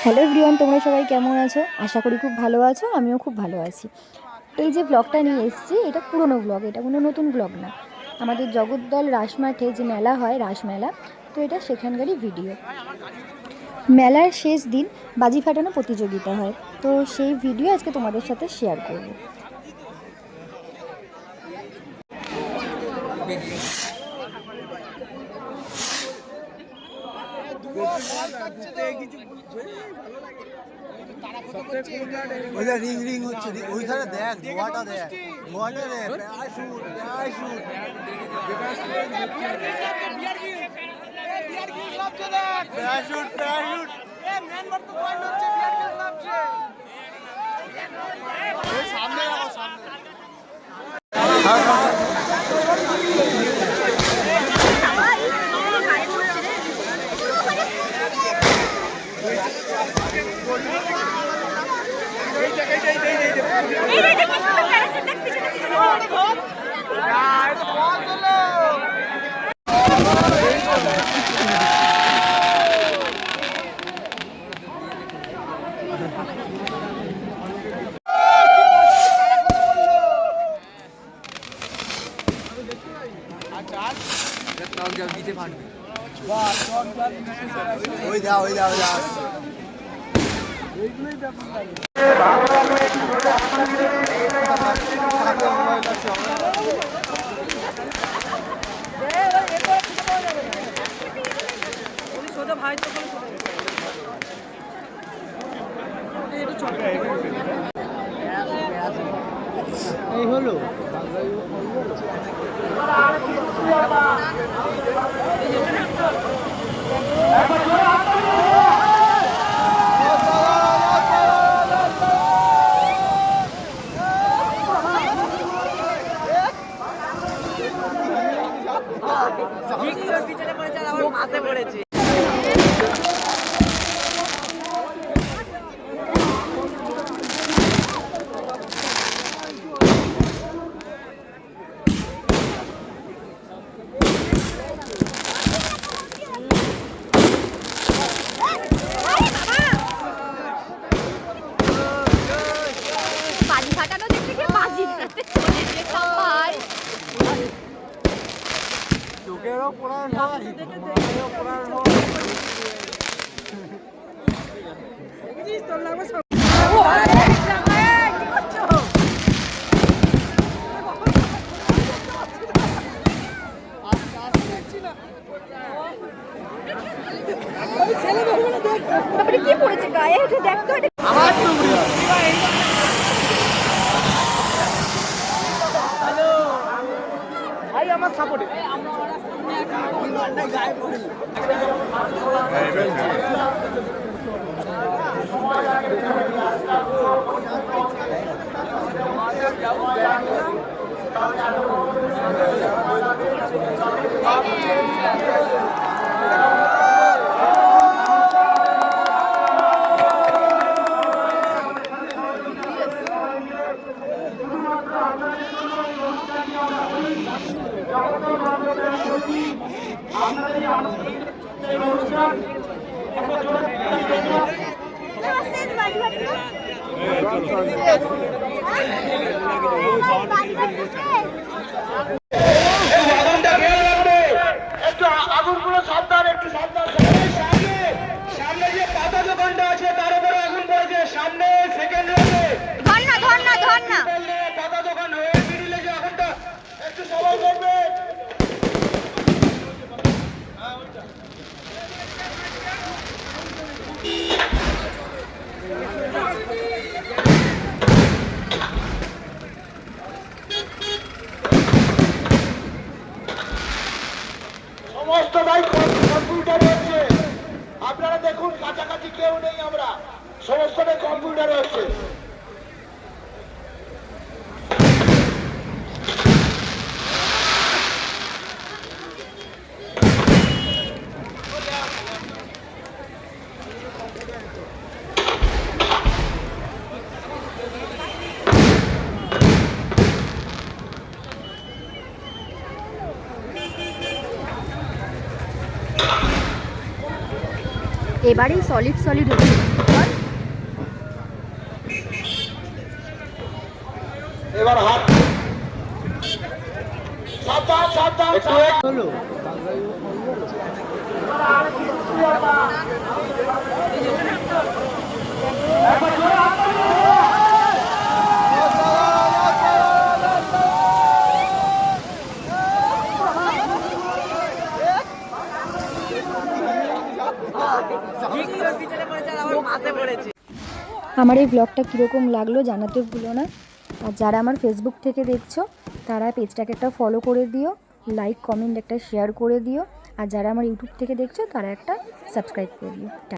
Hello everyone, তোমরা সবাই কেমন আছো? আশা করি খুব ভালো আছো। আমিও খুব ভালো আছি। এই যে ব্লগটা নিয়ে এসেছি, এটা পুরনো ব্লগ, এটা কোনো নতুন ব্লগ না। আমাদের জগদ্দল রাসমাঠে যে মেলা হয়, রাসমেলা, তো এটা সেখানকারই ভিডিও। মেলার শেষ দিন বাজি ফাটানো প্রতিযোগিতা হয়, তো সেই ভিডিও আজকে তোমাদের সাথে শেয়ার করব। রিং রিং হচ্ছে ওইখানে দেখ ধোয়াটা দেখ ধোয়াটা দেখ প্যারাশুট প্যারাশুট সামনে রাখো সামনে ওই দা ওই দা ওই দা এই হলো মাঝে পড়েছি। বাজি ফাটানো দেখতে গিয়ে বাজি ফাটাতে চলে যে সবাই। চোখেরও পড়ার নয় মায়েরও পড়ার নয় তারপরে কি পড়েছে গায়ে, এটা দেখ তো। আমার টুকরি ভাই আমার সাপোর্টে গায়ে পড়ি আগুনগুলো সাবধান, একটু সাবধান। সামনে যে পাতা দোকানটা আছে তার উপরে আগুন পড়েছে, সামনে সেকেন্ড রয়েছে ধর না ধর না ধর না। পাতা দোকান হয়ে মিডিলে যে আগুনটা, একটু সবাই করবে। সমস্ত দায়িত্ব কম্পিউটার রয়েছে, আপনারা দেখুন কাছাকাছি কেউ নেই, আমরা সমস্তটাই কম্পিউটার রয়েছে। এবারেই সলিড সলিড হচ্ছে। এবার হাত সাবধান সাবধান হলো আমার এই ব্লগটা কীরকম লাগলো জানাতে ভুলো না। আর যারা আমার ফেসবুক থেকে দেখছো তারা পেজটাকে একটা ফলো করে দিও, লাইক কমেন্ট একটা শেয়ার করে দিও। আর যারা আমার ইউটিউব থেকে দেখছো তারা একটা সাবস্ক্রাইব করে দিও।